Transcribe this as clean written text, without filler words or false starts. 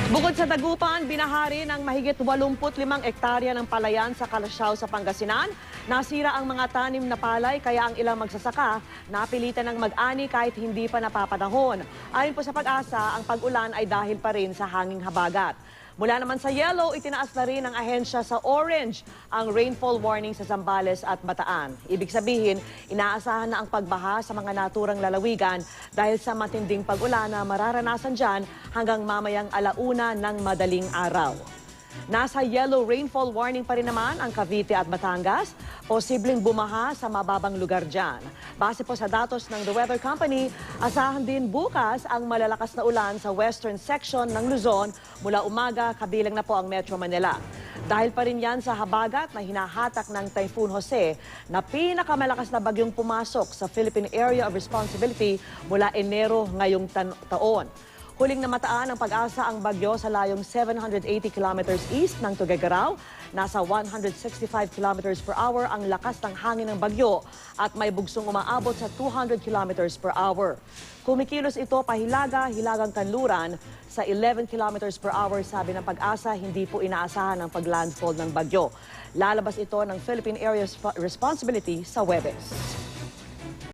Bukod sa Dagupan, binahari ng mahigit 85 ektarya ng palayan sa Calasiao sa Pangasinan. Nasira ang mga tanim na palay kaya ang ilang magsasaka napilitan ng mag-ani kahit hindi pa napapanahon. Ayon po sa Pag-asa, ang pag-ulan ay dahil pa rin sa hanging habagat. Mula naman sa yellow, itinaas na rin ng ahensya sa orange ang rainfall warning sa Zambales at Bataan. Ibig sabihin, inaasahan na ang pagbaha sa mga naturang lalawigan dahil sa matinding pag-ulan na mararanasan dyan hanggang mamayang alauna ng madaling araw. Nasa yellow rainfall warning pa rin naman ang Cavite at Batangas. Posibleng bumaha sa mababang lugar dyan. Base po sa datos ng The Weather Company, asahan din bukas ang malalakas na ulan sa western section ng Luzon mula umaga kabilang na po ang Metro Manila. Dahil pa rin yan sa habagat na hinahatak ng Typhoon Jose na pinakamalakas na bagyong pumasok sa Philippine Area of Responsibility mula Enero ngayong taon. Huling namataan ng Pag-asa ang bagyo sa layong 780 kilometers east ng Tuguegarao. Nasa 165 kilometers per hour ang lakas ng hangin ng bagyo at may bugsong umaabot sa 200 kilometers per hour. Kumikilos ito pahilaga-hilagang kanluran sa 11 kilometers per hour. Sabi ng Pag-asa, hindi po inaasahan ang paglandfall ng bagyo. Lalabas ito ng Philippine Area of Responsibility sa Huwebes.